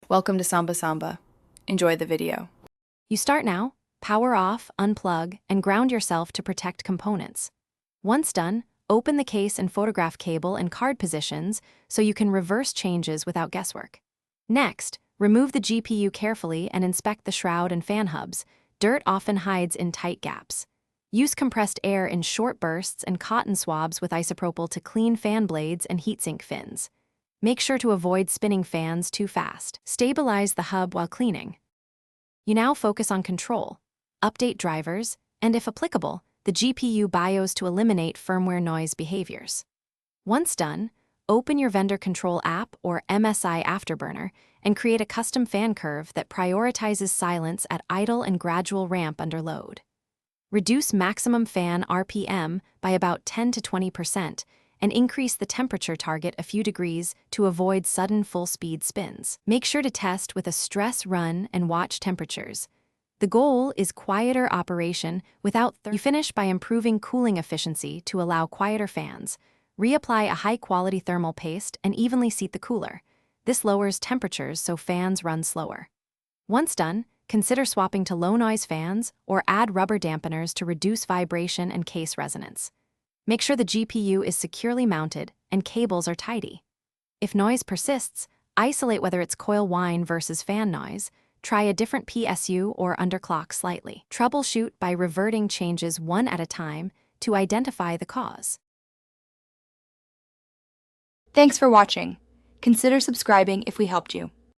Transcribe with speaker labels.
Speaker 1: Welcome to Samba Samba. Enjoy the video.
Speaker 2: You start now, power off, unplug, and ground yourself to protect components. Once done, open the case and photograph cable and card positions so you can reverse changes without guesswork. Next, remove the GPU carefully and inspect the shroud and fan hubs. Dirt often hides in tight gaps. Use compressed air in short bursts and cotton swabs with isopropyl to clean fan blades and heatsink fins. Make sure to avoid spinning fans too fast. Stabilize the hub while cleaning. You now focus on control. Update drivers, and if applicable, the GPU BIOS to eliminate firmware noise behaviors. Once done, open your vendor control app or MSI Afterburner and create a custom fan curve that prioritizes silence at idle and gradual ramp under load. Reduce maximum fan RPM by about 10 to 20% and increase the temperature target a few degrees to avoid sudden full-speed spins. Make sure to test with a stress run and watch temperatures. The goal is quieter operation without You finish by improving cooling efficiency to allow quieter fans. Reapply a high-quality thermal paste and evenly seat the cooler. This lowers temperatures so fans run slower. Once done, consider swapping to low-noise fans or add rubber dampeners to reduce vibration and case resonance. Make sure the GPU is securely mounted and cables are tidy. If noise persists, isolate whether it's coil whine versus fan noise. Try a different PSU or underclock slightly. Troubleshoot by reverting changes one at a time to identify the cause.
Speaker 3: Thanks for watching. Consider subscribing if we helped you.